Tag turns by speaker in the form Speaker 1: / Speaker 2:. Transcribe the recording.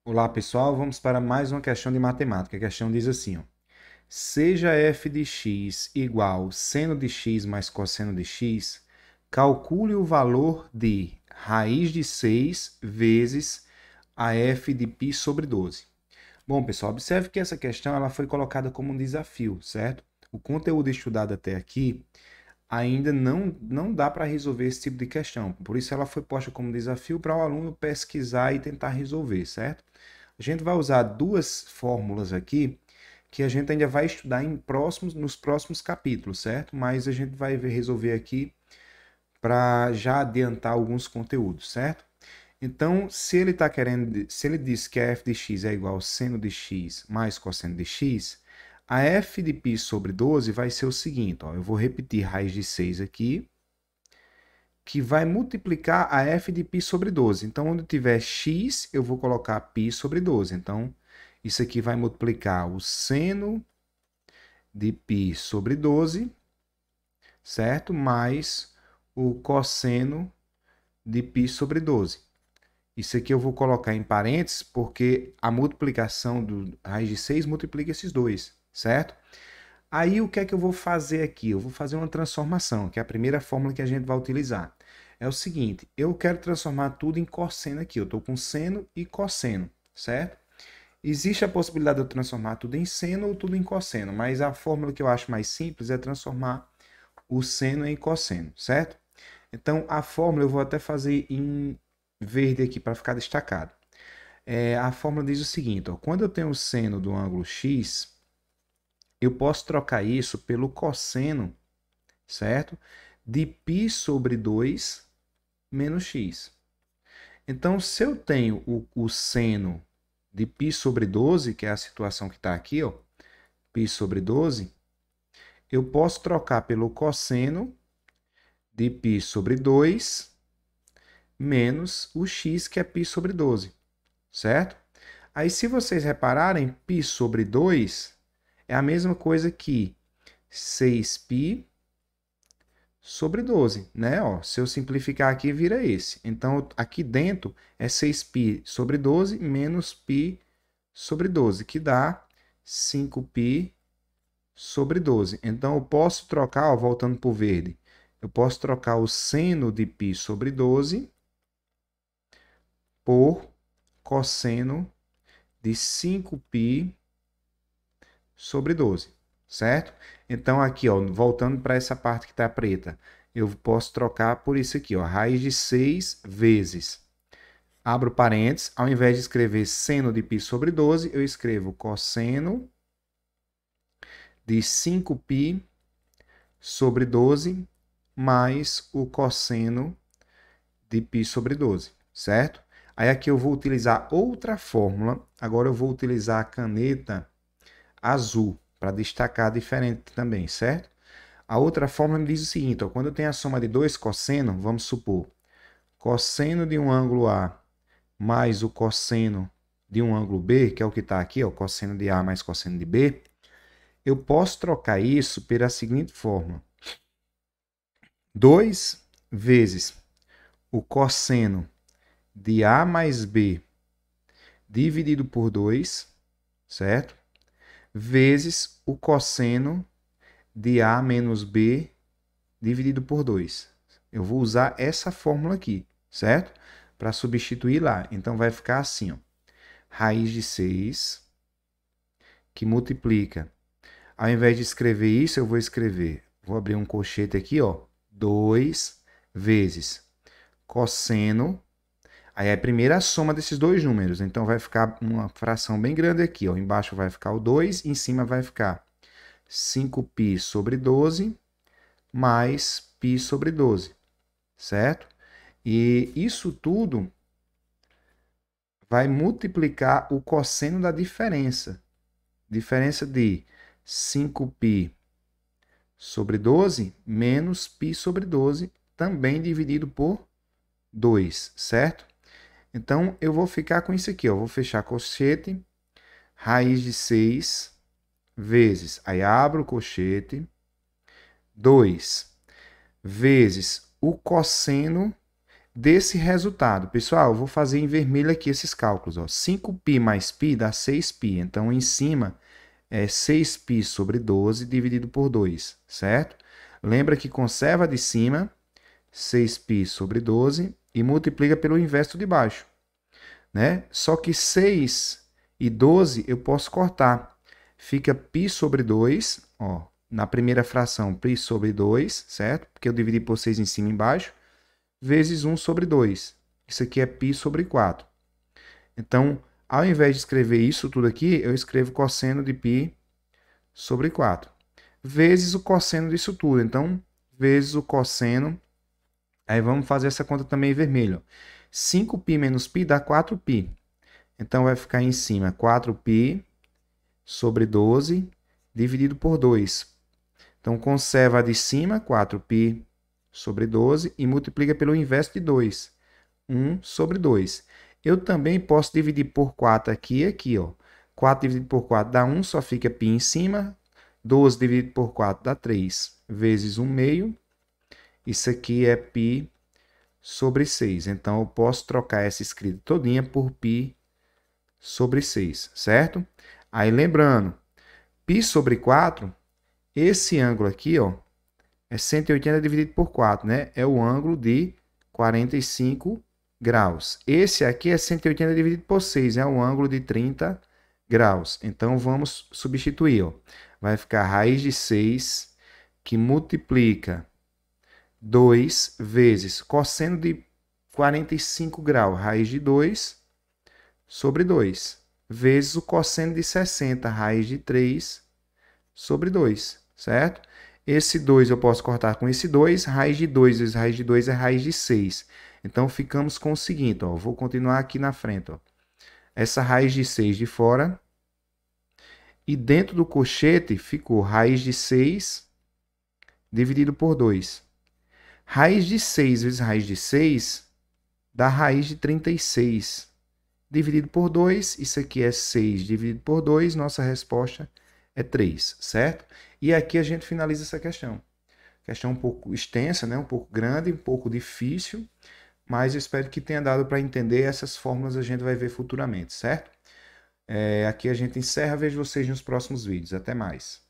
Speaker 1: Olá pessoal, vamos para mais uma questão de matemática. A questão diz assim, ó, seja f de x igual seno de x mais cosseno de x, calcule o valor de raiz de 6 vezes a f de π sobre 12. Bom pessoal, observe que essa questão ela foi colocada como um desafio, certo? O conteúdo estudado até aqui ainda não dá para resolver esse tipo de questão. Por isso ela foi posta como desafio para o aluno pesquisar e tentar resolver, certo? A gente vai usar duas fórmulas aqui que a gente ainda vai estudar nos próximos capítulos, certo? Mas a gente vai resolver aqui para já adiantar alguns conteúdos, certo? Então, se ele diz que a f de x é igual a seno de x mais cosseno de x, a f de π sobre 12 vai ser o seguinte, ó, eu vou repetir raiz de 6 aqui, que vai multiplicar a f de π sobre 12. Então, onde tiver x, eu vou colocar π sobre 12. Então, isso aqui vai multiplicar o seno de π sobre 12, certo? Mais o cosseno de π sobre 12. Isso aqui eu vou colocar em parênteses porque a multiplicação do raiz de 6 multiplica esses dois, certo? Aí o que é que eu vou fazer aqui? Eu vou fazer uma transformação, que é a primeira fórmula que a gente vai utilizar. É o seguinte, eu quero transformar tudo em cosseno aqui. Eu estou com seno e cosseno, certo? Existe a possibilidade de eu transformar tudo em seno ou tudo em cosseno, mas a fórmula que eu acho mais simples é transformar o seno em cosseno, certo? Então, a fórmula eu vou até fazer em verde aqui para ficar destacado. A fórmula diz o seguinte, ó, quando eu tenho o seno do ângulo x, eu posso trocar isso pelo cosseno, certo? De π sobre 2 menos x. Então, se eu tenho o seno de π sobre 12, que é a situação que está aqui, ó, π sobre 12, eu posso trocar pelo cosseno de π sobre 2 menos o x, que é π sobre 12, certo? Aí, se vocês repararem, π sobre 2 é a mesma coisa que 6π sobre 12, né? Ó, se eu simplificar aqui, vira esse. Então, aqui dentro é 6π sobre 12 menos π sobre 12, que dá 5π sobre 12. Então, eu posso trocar, ó, voltando para o verde, eu posso trocar o seno de π sobre 12 por cosseno de 5π sobre 12, certo? Então, aqui, ó, voltando para essa parte que está preta, eu posso trocar por isso aqui, ó, raiz de 6 vezes. Abro parênteses, ao invés de escrever seno de π sobre 12, eu escrevo cosseno de 5π sobre 12 mais o cosseno de π sobre 12, certo? Aí aqui eu vou utilizar outra fórmula, agora eu vou utilizar a caneta azul para destacar diferente também, certo? A outra fórmula me diz o seguinte, ó, quando eu tenho a soma de dois cossenos, vamos supor, cosseno de um ângulo A mais o cosseno de um ângulo B, que é o que está aqui, ó, cosseno de A mais cosseno de B, eu posso trocar isso pela seguinte fórmula. 2 vezes o cosseno de A mais B dividido por 2, certo? Vezes o cosseno de A menos B dividido por 2. Eu vou usar essa fórmula aqui, certo? Para substituir lá. Então, vai ficar assim, ó. Raiz de 6, que multiplica. Ao invés de escrever isso, eu vou escrever. Vou abrir um colchete aqui, ó. 2 vezes cosseno. Aí é a primeira soma desses dois números. Então, vai ficar uma fração bem grande aqui, ó. Embaixo vai ficar o 2, em cima vai ficar 5π sobre 12 mais π sobre 12, certo? E isso tudo vai multiplicar o cosseno da diferença. Diferença de 5π sobre 12 menos π sobre 12, também dividido por 2, certo? Então, eu vou ficar com isso aqui, ó. Vou fechar colchete, raiz de 6 vezes, aí abro o colchete, 2 vezes o cosseno desse resultado. Pessoal, eu vou fazer em vermelho aqui esses cálculos. Ó. 5π mais π dá 6π. Então, em cima é 6π sobre 12 dividido por 2, certo? Lembra que conserva de cima 6π sobre 12 e multiplica pelo inverso de baixo, né? Só que 6 e 12 eu posso cortar. Fica π sobre 2, ó, na primeira fração, π sobre 2, certo? Porque eu dividi por 6 em cima e embaixo, vezes 1 sobre 2. Isso aqui é π sobre 4. Então, ao invés de escrever isso tudo aqui, eu escrevo cosseno de π sobre 4, vezes o cosseno disso tudo. Então, vezes o cosseno. Aí vamos fazer essa conta também em vermelho. 5π menos π dá 4π. Então, vai ficar em cima 4π sobre 12 dividido por 2. Então, conserva a de cima, 4π sobre 12, e multiplica pelo inverso de 2, 1 sobre 2. Eu também posso dividir por 4 aqui e aqui, ó. 4 dividido por 4 dá 1, só fica π em cima. 12 dividido por 4 dá 3, vezes 1 meio. Isso aqui é π sobre 6. Então, eu posso trocar essa escrita todinha por π sobre 6, certo? Aí, lembrando, π sobre 4, esse ângulo aqui, ó, é 180 dividido por 4, né? É o ângulo de 45 graus. Esse aqui é 180 dividido por 6, é o ângulo de 30 graus. Então, vamos substituir, ó. Vai ficar raiz de 6, que multiplica 2 vezes cosseno de 45 graus, raiz de 2, sobre 2, vezes o cosseno de 60, raiz de 3, sobre 2, certo? Esse 2 eu posso cortar com esse 2, raiz de 2 vezes raiz de 2 é raiz de 6. Então, ficamos com o seguinte, ó, vou continuar aqui na frente. Ó. Essa raiz de 6 de fora, e dentro do cochete ficou raiz de 6 dividido por 2. Raiz de 6 vezes raiz de 6 dá raiz de 36. Dividido por 2, isso aqui é 6 dividido por 2, nossa resposta é 3, certo? E aqui a gente finaliza essa questão. Questão um pouco extensa, né? Um pouco grande, um pouco difícil, mas eu espero que tenha dado para entender. Essas fórmulas a gente vai ver futuramente, certo? Aqui a gente encerra, vejo vocês nos próximos vídeos. Até mais.